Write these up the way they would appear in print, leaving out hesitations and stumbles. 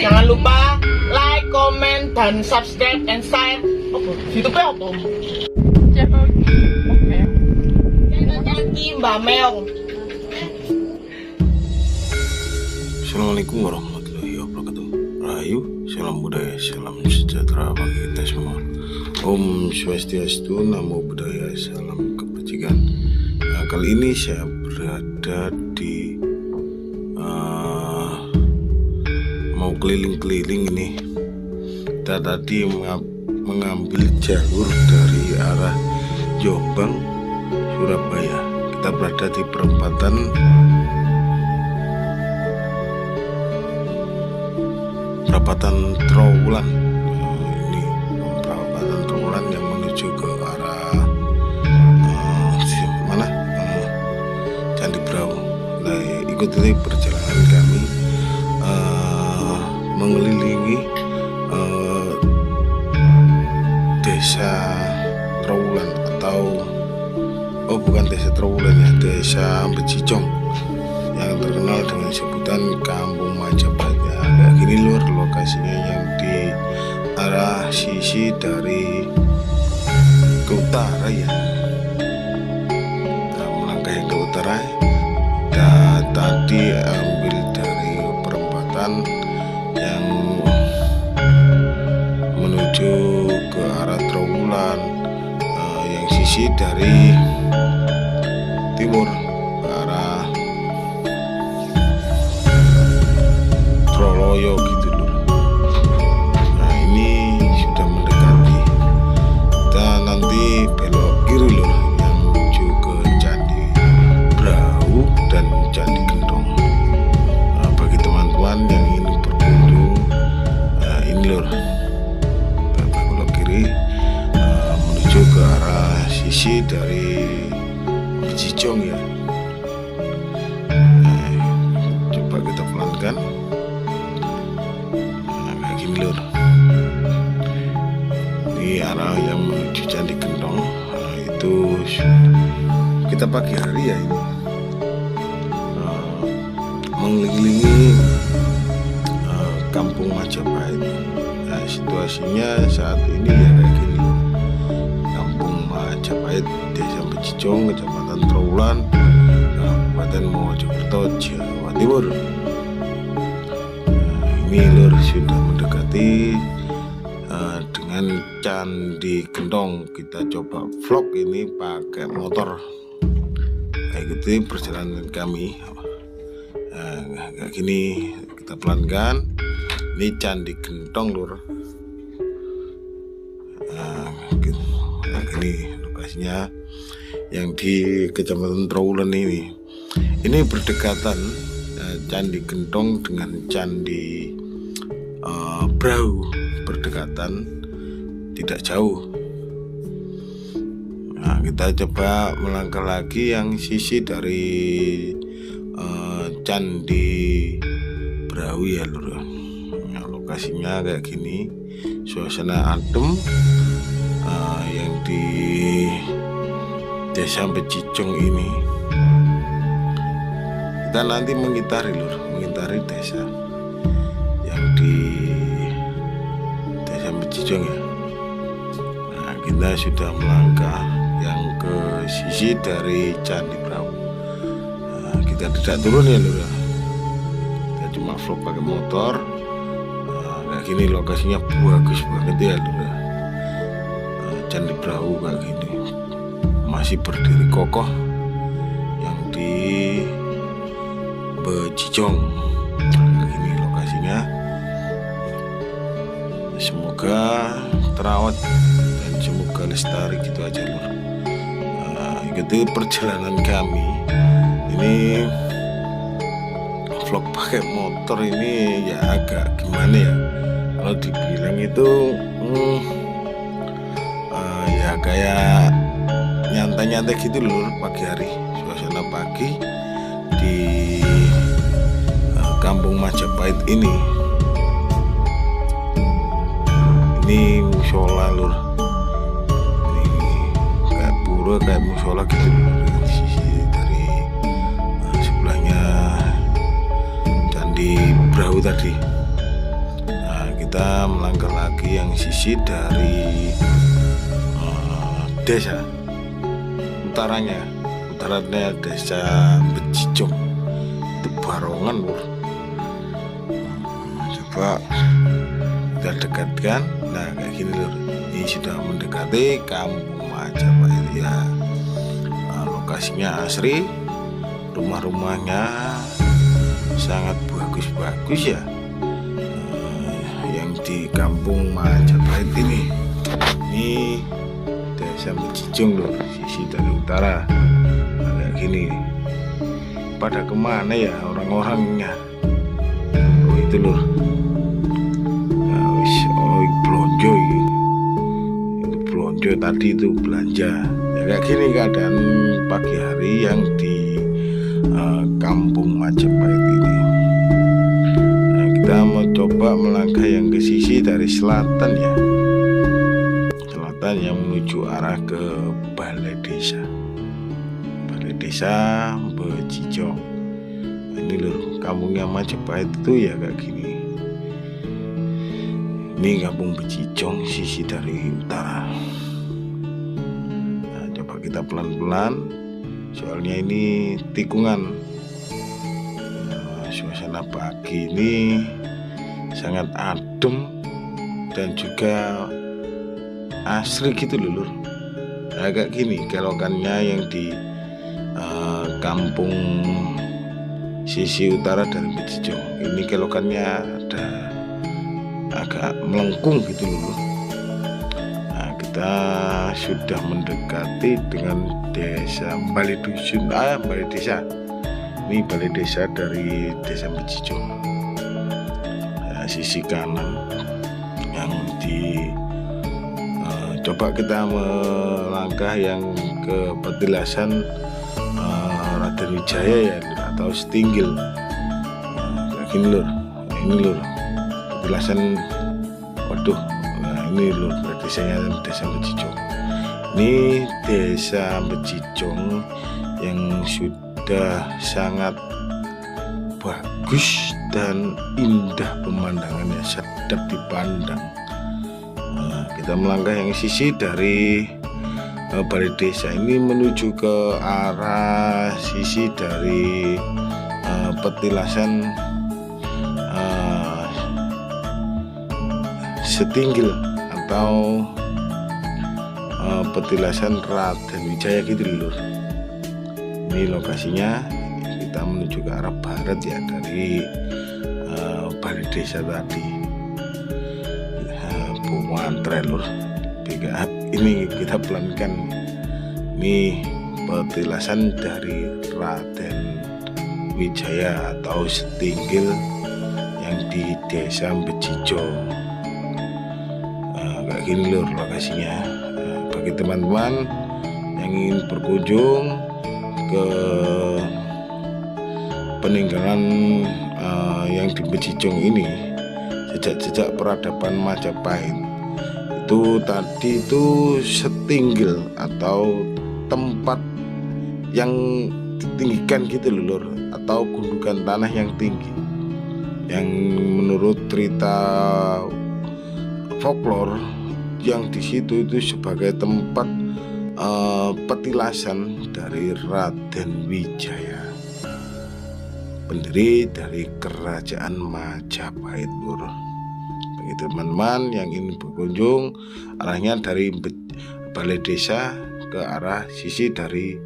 Jangan lupa like, comment, dan subscribe and share. YouTube-nya apa? Channelnya Ki Mbak Meong. Assalamualaikum warahmatullahi wabarakatuh. Rahayu, salam budaya, salam sejahtera bagi kita semua. Om Swastiastu, Namo Buddhaya, salam kebajikan. Nah, kali ini saya berada di mau keliling-keliling ini. Kita tadi mengambil jalur dari arah Jombang, Surabaya. Kita berada di perempatan Trowulan. Ini perempatan Trowulan yang menuju ke arah mana? Candi Brahu. Nah, ikuti perjalanan kami mengelilingi desa Trowulan bukan desa Trowulan ya, desa Becicong yang terkenal dengan sebutan Kampung Majapahit. Kayak gini lur lokasinya, yang di arah sisi dari ke utara ya. Kita melangkah ke utara. Dan tadi ambil dari perempatan yang menuju ke arah Trowulan, yang sisi dari timur ke arah Troloyo gitu loh. Nah, ini sudah mendekati. Kita nanti belok kiri loh, yang menuju ke Candi Brahu dan Candi Gendong. Nah, bagi teman-teman yang ingin berkunjung, ini loh, kita belok kiri menuju ke arah sisi dari Becicong ya. Coba kita pelankan. Lur, di arah yang menuju Candi Gendong. Nah, itu kita pagi hari ya ini mengelilingi Kampung Majapahit. Nah, situasinya saat ini ya kayak gini. Kampung Majapahit, Desa Becicong, Kecamatan Trowulan, Kabupaten Mojokerto, Jawa Timur. Ini lur sudah mendekati dengan Candi Gendong. Kita coba vlog ini pakai motor. Nah, ikuti perjalanan kami. Kayak gini kita pelankan. Ini Candi Gendong lur. Nah, gini lokasinya yang di Kecamatan Trowulan ini. Ini berdekatan Candi Gendong dengan Candi Brahu, berdekatan, tidak jauh. Nah, kita coba melangkah lagi yang sisi dari Candi Brahu ya lur. Nah, lokasinya kayak gini, suasana adem, yang di Desa Becicong ini. Kita nanti mengitari desa yang di Desa Becicong ya. Nah, kita sudah melangkah yang ke sisi dari Candi Brahu. Nah, kita tidak turun ya lur. Kita cuma vlog pakai motor. Nah, kayak gini lokasinya bagus banget ya lur. Candi Brahu kayak gini masih berdiri kokoh yang di Becicong. Ini lokasinya. Semoga terawat dan semoga lestari gitu aja lur. Ikuti perjalanan kami. Ini vlog pakai motor ini ya agak gimana ya. Kalau dibilang itu ya kayak nyantai-nyantai gitu lur pagi hari. Suasana pagi di Kampung Majapahit ini. Ini musola lur. Ini kayak pura, kayak musola gitu di sisi dari sebelahnya Candi Brahu tadi. kita melangkah lagi yang sisi dari desa utaranya desa Becijong, itu Barongan lur. Coba kita dekatkan. Nah kayak gini lur, ini sudah mendekati Kampung Majapahit ya. Lokasinya asri, rumah-rumahnya sangat bagus-bagus ya. Yang di Kampung Majapahit ini desa Becijong loh, sisi dari utara. Kayak gini, pada kemana ya orang-orangnya? Oh itu loh, belanja itu belanja tadi itu belanja. Ya kayak gini keadaan pagi hari yang di Kampung Majapahit ini. Nah, kita mau coba melangkah yang ke sisi dari selatan ya, selatan yang menuju arah ke Balai Desa Becijong. Nah, ini loh kampungnya Majapahit itu ya kayak gini. Ini Kampung Becijong sisi dari utara. Nah, coba kita pelan-pelan, soalnya ini tikungan. Suasana pagi ini sangat adem dan juga asri gitu loh lur. Agak gini kelokannya yang di kampung sisi utara dari Becijong. Ini kelokannya ada agak melengkung gitu loh. Nah, kita sudah mendekati dengan desa Balai Desa. Ini Balai Desa dari desa Becijong. Nah, sisi kanan yang di coba kita melangkah yang ke petilasan Raden Wijaya ya atau Setinggil. Kayak gini lur, ini lur petilasan. Waduh, nah ini lur desanya desa Becijong. Ini desa Becijong yang sudah sangat bagus dan indah pemandangannya, sedap dipandang. Nah, kita melangkah yang sisi dari Balai Desa ini menuju ke arah sisi dari petilasan Setinggil atau petilasan Raden Wijaya gitu lur. Ini lokasinya, kita menuju ke arah barat ya dari Balai Desa tadi. Bumantre lur. Ini kita pelankan. Ini petilasan dari Raden Wijaya atau Setinggil yang di desa Becijong. Kayak gini lur lokasinya. Bagi teman-teman yang ingin berkunjung ke peninggalan yang di Becijong ini, jejak-jejak peradaban Majapahit, itu tadi itu Setinggil atau tempat yang ditinggikan gitu loh lur, atau gundukan tanah yang tinggi, yang menurut cerita folklore yang di situ itu sebagai tempat petilasan dari Raden Wijaya, pendiri dari kerajaan Majapahit lur. Bagi teman-teman yang ingin berkunjung, arahnya dari Balai Desa ke arah sisi dari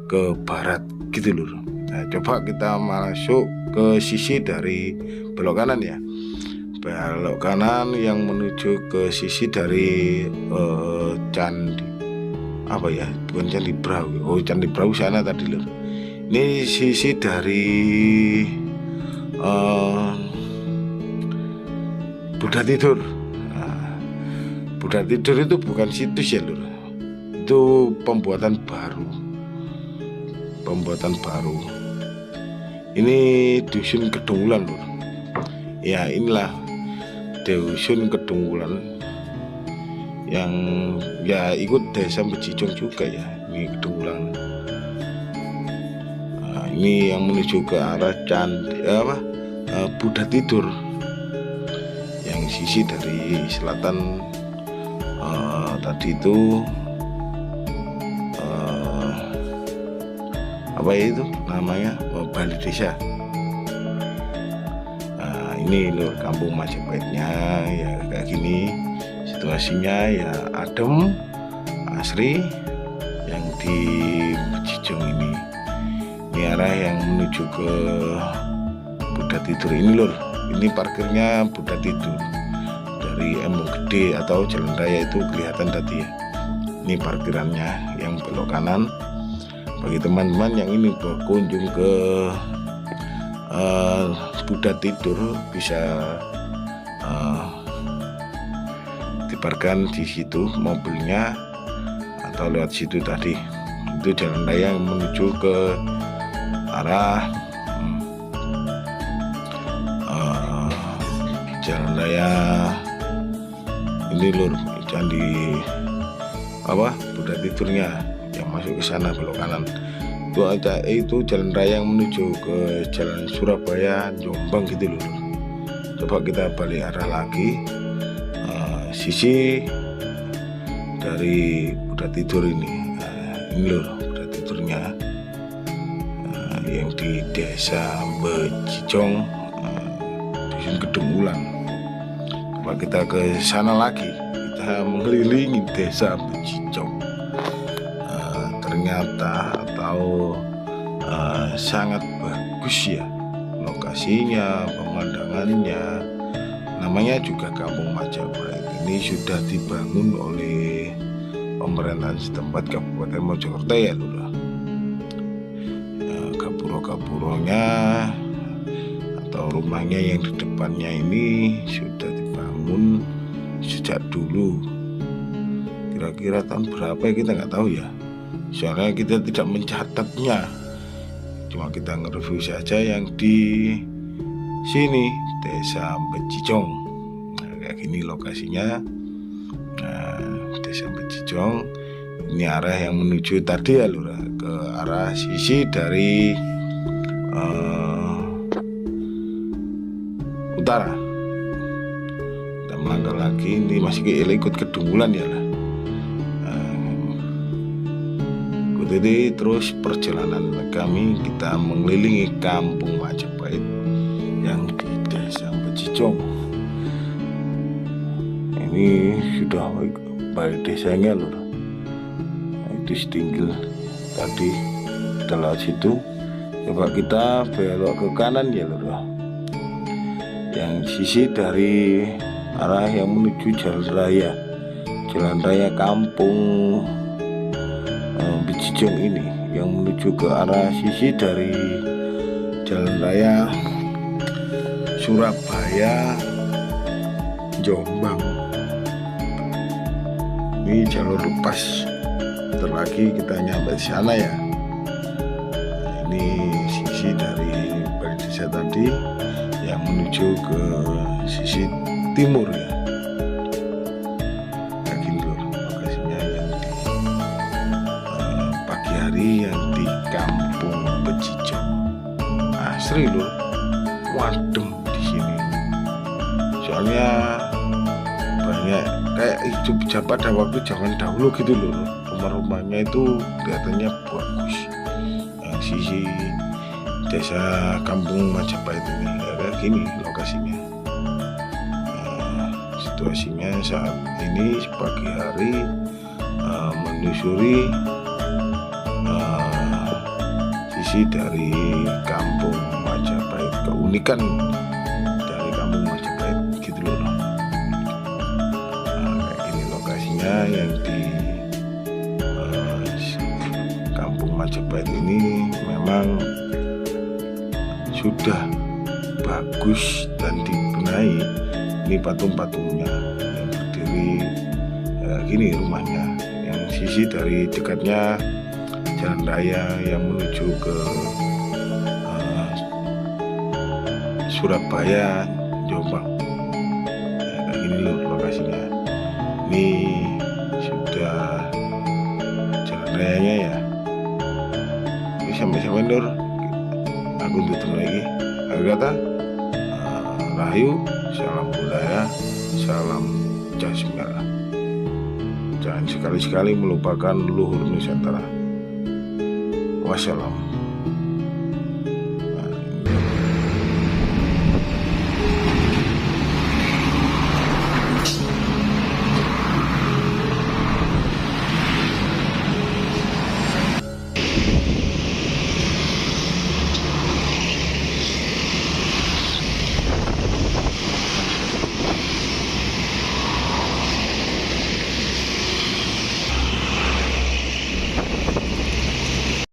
ke barat gitu lur. Nah, coba kita masuk ke sisi dari belok kanan ya, belok kanan yang menuju ke sisi dari Candi apa ya, bukan Candi Brahu. Oh, Candi Brahu sana tadi lur. Ini sisi dari Buddha Tidur. Nah, Buddha Tidur itu bukan situs ya lur, itu pembuatan baru. Ini dusun Kedungwulan lur. Ya inilah dusun Kedungwulan yang ya ikut desa Becijong juga ya. Ini Kedungwulan. Nah, ini yang menuju ke arah Candi Buddha Tidur yang sisi dari selatan tadi itu apa itu namanya, Balai Desa. Nah, ini lur kampung Majapahitnya ya kayak gini situasinya, ya adem, asri. Yang di Bejijong ini arah yang menuju ke Buddha Tidur ini lur. Ini parkirnya Buddha Tidur dari Embung Gede atau Jalan Raya itu kelihatan tadi ya. Ini parkirannya yang belok kanan. Bagi teman-teman yang ini berkunjung ke Buddha Tidur bisa diparkirkan di situ mobilnya atau lewat situ tadi. Itu jalan raya yang menuju ke arah jalan raya ini lur, candi apa Buddha Tidurnya yang masuk ke sana belok kanan. Itu jalan raya yang menuju ke jalan Surabaya Jombang gitu lur. Coba kita balik arah lagi, sisi dari Buddha Tidur ini lur, Buddha Tidurnya yang di Desa Bejijong, Dusun Kedung Ulang. Coba kita ke sana lagi, kita mengelilingi Desa Bejijong. Ternyata atau sangat bagus ya lokasinya, pemandangannya. Namanya juga Kampung Majapahit. Ini sudah dibangun oleh pemerintahan setempat Kabupaten Mojokerto ya lurah. Gapuro-gapuronya atau rumahnya yang di depannya ini sudah dibangun sejak dulu. Kira-kira tahun berapa ya kita nggak tahu ya. Soalnya kita tidak mencatatnya. Cuma kita nge-review saja yang di sini Desa Bejijong. Nah, kayak gini lokasinya. Nah, Desa Bejijong ini arah yang menuju tadi ya lurah, ke arah sisi dari utara. Kita melangkah lagi, ini masih ikut Kedunggulan ya lah. Jadi terus perjalanan kami kita mengelilingi Kampung Majapahit yang di Desa Bejijong. Ini sudah balai desanya lur. Itu setinggil tadi kita lewat situ. Coba kita belok ke kanan ya lur. Yang sisi dari arah yang menuju Jalan Raya Kampung Bejijong ini yang menuju ke arah sisi dari Jalan Raya Surabaya Jombang. Ini jalur lepas. Bentar lagi kita nyampe di sana ya. Nah, ini sisi dari balai desa tadi yang menuju ke sisi timur ya. Yang di Kampung Bejijong asri lho, wadem di sini. Soalnya banyak kayak hidup pada waktu zaman dahulu gitu loh. Rumah-rumahnya itu kelihatannya bagus. Yang sisi Desa Kampung Majapahit ini ya, kayak gini lokasinya. Situasinya saat ini pagi hari menyusuri sisi dari Kampung Majapahit, keunikan dari Kampung Majapahit gitu loh. Kayak gini lokasinya yang di Kampung Majapahit ini memang sudah bagus dan dibenahi. Ini patung-patungnya yang berdiri gini rumahnya, yang sisi dari dekatnya jalan raya yang menuju ke Surabaya Jombang. Kayak gini loh lokasinya. Ini sudah jalan rayanya ya. Ini sampai-sampai lur. Aku tutup lagi. Aku kata Rahayu, salam budaya, salam Jasmila. Jangan sekali-sekali melupakan luhur Nusantara. Wassalam.